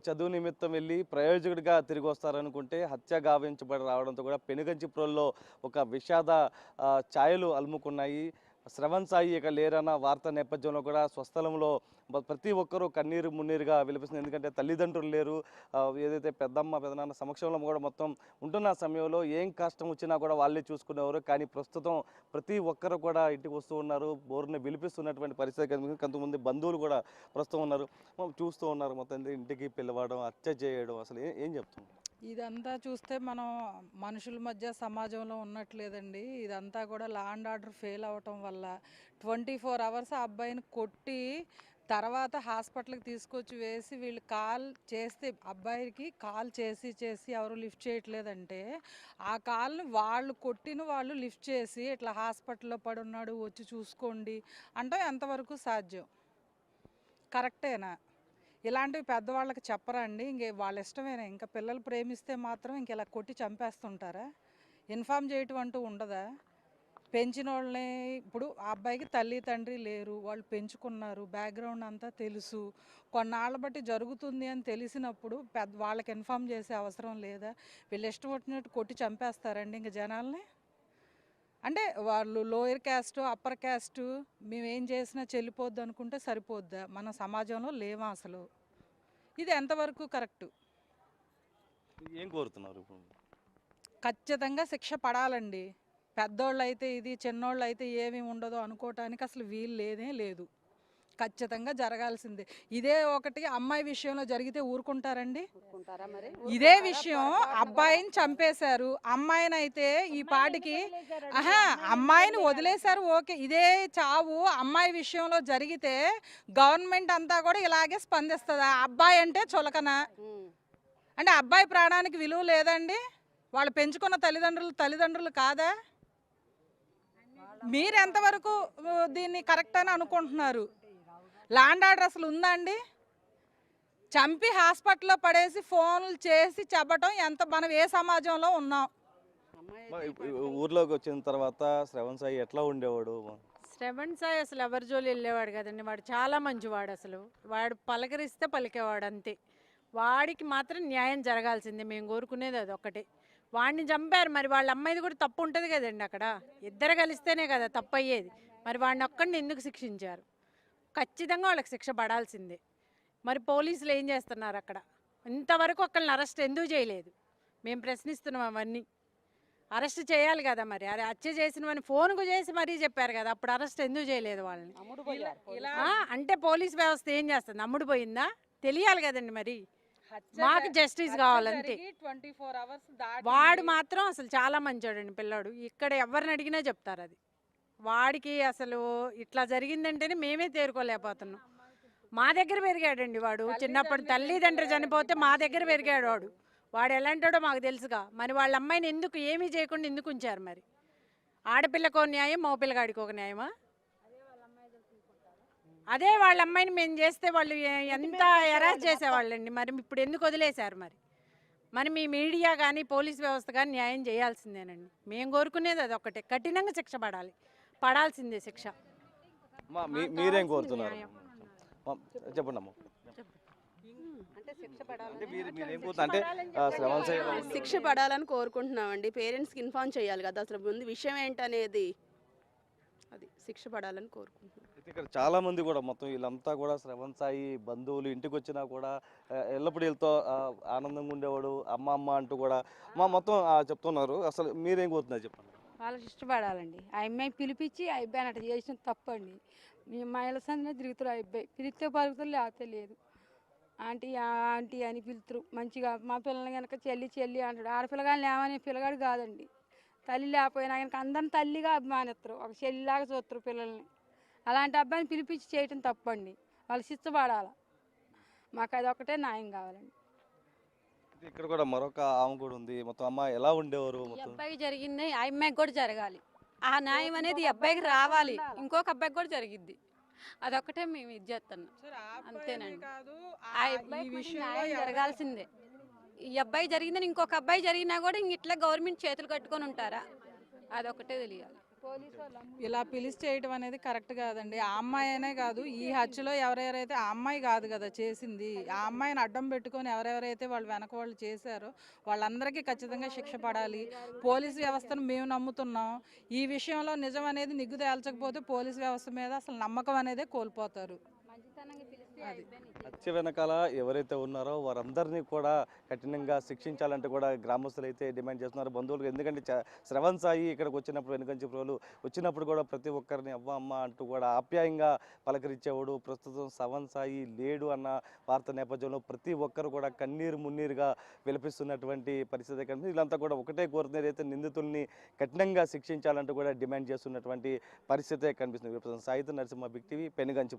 చదువు నిమిత్తం వెళ్ళి ప్రయోజకుడిగా తిరిగి వస్తారనుకుంటే హత్య గావించబడి రావడంతో కూడా పెనుగంచిప్రోల్లో ఒక విషాద ఛాయలు అలుముకున్నాయి. శ్రవణ్ సాయి ఇక లేరన్న వార్త నేపథ్యంలో కూడా స్వస్థలంలో ప్రతి ఒక్కరూ కన్నీరు మున్నీరుగా విలపిస్తుంది. ఎందుకంటే తల్లిదండ్రులు లేరు. ఏదైతే పెద్దమ్మ పెదనాన్న సమక్షంలో కూడా మొత్తం ఉంటున్న సమయంలో ఏం కష్టం వచ్చినా కూడా వాళ్ళే చూసుకునేవారు. కానీ ప్రస్తుతం ప్రతి ఒక్కరు కూడా ఇంటికి వస్తూ ఉన్నారు. బోరుని విలిపిస్తున్నటువంటి పరిస్థితి కొంతమంది బంధువులు కూడా ప్రస్తుతం ఉన్నారు, చూస్తూ ఉన్నారు. మొత్తం ఇంటికి పిలవడం, హత్య చేయడం, అసలు ఏం చెప్తుంది? ఇదంతా చూస్తే మనం మనుషుల మధ్య సమాజంలో ఉన్నట్లేదండి. ఇదంతా కూడా లా అండ్ ఆర్డర్ ఫెయిల్ అవ్వటం వల్ల 24 అవర్స్ ఆ అబ్బాయిని కొట్టి తర్వాత హాస్పిటల్కి తీసుకొచ్చి వేసి వీళ్ళు కాల్ చేస్తే అబ్బాయికి కాల్ చేసి ఎవరు లిఫ్ట్ చేయట్లేదంటే ఆ కాల్ని వాళ్ళు కొట్టిన వాళ్ళు లిఫ్ట్ చేసి ఇట్లా హాస్పిటల్లో పడున్నాడు వచ్చి చూసుకోండి అంటే ఎంతవరకు సాధ్యం? కరెక్టేనా? ఇలాంటివి పెద్దవాళ్ళకి చెప్పరా అండి? వాళ్ళ ఇష్టమేనా? ఇంకా పిల్లలు ప్రేమిస్తే మాత్రం ఇంక ఇలా కొట్టి చంపేస్తుంటారా? ఇన్ఫామ్ చేయటం అంటూ ఉండదా? పెంచిన వాళ్ళని ఇప్పుడు ఆ అబ్బాయికి తల్లి తండ్రి లేరు, వాళ్ళు పెంచుకున్నారు, బ్యాక్గ్రౌండ్ అంతా తెలుసు, కొన్నాళ్ళ బట్టి జరుగుతుంది అని తెలిసినప్పుడు వాళ్ళకి ఇన్ఫామ్ చేసే అవసరం లేదా? వీళ్ళు ఇష్టం వచ్చినట్టు కొట్టి చంపేస్తారండి ఇంక జనాల్ని? అంటే వాళ్ళు లోయర్ క్యాస్ట్ అప్పర్ క్యాస్ట్ మేమేం చేసినా చెల్లిపోద్ది అనుకుంటే సరిపోద్దా? మన సమాజంలో లేవా అసలు? ఇది ఎంతవరకు కరెక్టు? ఏం కోరుతున్నారు ఇప్పుడు? ఖచ్చితంగా శిక్ష పడాలండి. పెద్దోళ్ళు అయితే ఇది, చిన్నోళ్ళు అయితే ఏమీ ఉండదు అనుకోవటానికి అసలు వీలు లేదే లేదు. ఖచ్చితంగా జరగాల్సిందే. ఇదే ఒకటి అమ్మాయి విషయంలో జరిగితే ఊరుకుంటారండి? ఇదే విషయం అబ్బాయిని చంపేశారు, అమ్మాయిని అయితే ఈ పాటికి అమ్మాయిని వదిలేశారు, ఓకే. ఇదే చావు అమ్మాయి విషయంలో జరిగితే గవర్నమెంట్ అంతా కూడా ఇలాగే స్పందిస్తుంది. అబ్బాయి అంటే చులకన అంటే అబ్బాయి ప్రాణానికి విలువ లేదండి? వాళ్ళు పెంచుకున్న తల్లిదండ్రులు కాదా? మీరు ఎంతవరకు దీన్ని కరెక్ట్ అని అనుకుంటున్నారు? ల్యాండ్ ఆర్డర్ అసలు ఉందా అండి? చంపి హాస్పిటల్లో పడేసి ఫోన్లు చేసి చెప్పటం మనం ఏ సమాజంలో ఉన్నాం? ఊర్లోకి వచ్చిన తర్వాత శ్రవణ్ సాయి ఎట్లా ఉండేవాడు? శ్రవణ్ సాయి అసలు ఎవరి జోలి వెళ్ళేవాడు కదండి. వాడు చాలా మంచివాడు. అసలు వాడు పలకరిస్తే పలికేవాడు అంతే. వాడికి మాత్రం న్యాయం జరగాల్సిందే. మేము కోరుకునేది అది ఒక్కటే. వాడిని చంపారు, మరి వాళ్ళ అమ్మాయిది కూడా తప్పు ఉంటుంది కదండి. అక్కడ ఇద్దరు కలిస్తేనే కదా తప్పు అయ్యేది. మరి వాడిని ఒక్కడిని ఎందుకు శిక్షించారు? ఖచ్చితంగా వాళ్ళకి శిక్ష పడాల్సిందే. మరి పోలీసులు ఏం చేస్తున్నారు అక్కడ? ఇంతవరకు ఒకళ్ళని అరెస్ట్ ఎందుకు చేయలేదు? మేము ప్రశ్నిస్తున్నాం. అవన్నీ అరెస్ట్ చేయాలి కదా. మరి అది హత్య చేసినవని ఫోన్కు చేసి మరీ చెప్పారు కదా, అప్పుడు అరెస్ట్ ఎందుకు చేయలేదు వాళ్ళని? అంటే పోలీస్ వ్యవస్థ ఏం చేస్తుంది? అమ్ముడు పోయిందా? తెలియాలి కదండి. మరి మాకు జస్టిస్ కావాలంతే. వాడు మాత్రం అసలు చాలా మంచోడండి పిల్లాడు. ఇక్కడ ఎవరిని అడిగినా చెప్తారు అది. వాడికి అసలు ఇట్లా జరిగిందంటేనే మేమే తేరుకోలేకపోతున్నాం. మా దగ్గర పెరిగాడండి వాడు. చిన్నప్పుడు తల్లిదండ్రులు చనిపోతే మా దగ్గర పెరిగాడు వాడు. వాడు ఎలాంటాడో మాకు తెలుసుగా. మరి వాళ్ళ అమ్మాయిని ఎందుకు ఏమీ చేయకుండా ఎందుకు ఉంచారు? మరి ఆడపిల్లకు న్యాయం, మగపిల్లగాడికి ఒక న్యాయమా? అదే వాళ్ళ అమ్మాయిని మేము చేస్తే వాళ్ళు ఎంత ఎరాజ్ చేసేవాళ్ళండి. మరి ఇప్పుడు ఎందుకు వదిలేశారు? మరి మీ మీడియా కానీ పోలీస్ వ్యవస్థ కానీ న్యాయం చేయాల్సిందేనండి. మేము కోరుకునేది అది ఒక్కటే. కఠినంగా శిక్ష పడాల్సిందే శిక్ష. మీరేం కోరుతున్నారు? చెప్పండి అమ్మ. శిక్ష పడాలని కోరుకుంటున్నామండి. పేరెంట్స్కి ఇన్ఫార్మ్ చేయాలి కదా అసలు ముందు విషయం ఏంటనేది. అది శిక్ష పడాలని కోరుకుంటున్నాం. ఇక్కడ చాలా మంది కూడా మొత్తం వీళ్ళంతా కూడా శ్రవణ్ సాయి బంధువులు ఇంటికి వచ్చినా కూడా ఎల్లప్పుడు వీళ్ళతో ఆనందంగా ఉండేవాడు, అమ్మ అంటూ కూడా మొత్తం చెప్తున్నారు. అసలు మీరేం కోరుతున్నారు చెప్పండి? వాళ్ళకి ఇష్టపడాలండి. ఆ అమ్మాయి పిలిపించి ఆ అబ్బాయిని అట్లా చేసిన తప్పండి. మేము మహిళ సందినే తిరుగుతారు. ఆ అబ్బాయి పిలిస్తే పలుకుతారు, లేకపోతే లేదు. ఆంటీ ఆంటీ అని పిలుతురు మంచిగా. మా పిల్లల్ని కనుక చెల్లి అంటాడు. ఆడపిల్లగాని లేవని పిల్లగాడు కాదండి. తల్లి లేకపోయినా కనుక అందరిని తల్లిగా అభిమానిస్తారు, ఒక చెల్లిలాగా చూస్తారు పిల్లల్ని. అలాంటి అబ్బాయిని పిలిపించి చేయటం తప్పండి. వాళ్ళు శిక్షపడాలి. మాకు అది ఒకటే న్యాయం కావాలండి. ఇక్కడ కూడా మరొక ఆమె కూడా ఉంది. మొత్తం అమ్మ ఎలా ఉండేవారు? అబ్బాయికి జరిగింది ఆ అమ్మాయికి కూడా జరగాలి. ఆ న్యాయం అనేది అబ్బాయికి రావాలి, ఇంకొక అబ్బాయికి కూడా జరిగిద్ది. అదొక్కటే మేము ఇది చేస్తున్నాం అంతేనండి. ఆ అబ్బాయి న్యాయం జరగాల్సిందే. ఈ అబ్బాయి జరిగిందని ఇంకొక అబ్బాయి జరిగినా కూడా ఇట్లా గవర్నమెంట్ చేతులు కట్టుకొని ఉంటారా? అదొకటే తెలియాలి. ఇలా పిలిచి చేయడం అనేది కరెక్ట్ కాదండి. ఆ అమ్మాయి అనే కాదు, ఈ హత్యలో ఎవరెవరైతే ఆ అమ్మాయి కాదు కదా చేసింది, ఆ అమ్మాయిని అడ్డం పెట్టుకొని ఎవరెవరైతే వాళ్ళు వెనక వాళ్ళు చేశారో వాళ్ళందరికీ ఖచ్చితంగా శిక్ష పడాలి. పోలీస్ వ్యవస్థను మేము నమ్ముతున్నాం. ఈ విషయంలో నిజం అనేది నిగ్గు తేల్చకపోతే పోలీస్ వ్యవస్థ మీద అసలు నమ్మకం అనేదే కోల్పోతారు. అది హత్య వెనకాల ఎవరైతే ఉన్నారో వారందరినీ కూడా కఠినంగా శిక్షించాలంటే కూడా గ్రామస్తులు అయితే డిమాండ్ చేస్తున్నారు, బంధువులు. ఎందుకంటే శ్రవణ్ సాయి ఇక్కడికి వచ్చినప్పుడు వెనుకంచిప్రోలు వచ్చినప్పుడు కూడా ప్రతి ఒక్కరిని అవ్వ అమ్మ అంటూ కూడా ఆప్యాయంగా పలకరించేవాడు. ప్రస్తుతం శ్రవణ్ సాయి లేడు అన్న వార్త నేపథ్యంలో ప్రతి ఒక్కరు కూడా కన్నీరు మున్నీరుగా విలపిస్తున్నటువంటి పరిస్థితి కనిపిస్తుంది. వీళ్ళంతా కూడా ఒకటే కోరుతున్నారు, అయితే నిందితుల్ని కఠినంగా శిక్షించాలంటూ కూడా డిమాండ్ చేస్తున్నటువంటి పరిస్థితే కనిపిస్తుంది. సాయితో నరసింహ, బిగ్ టీవీ, పెనుగంచి.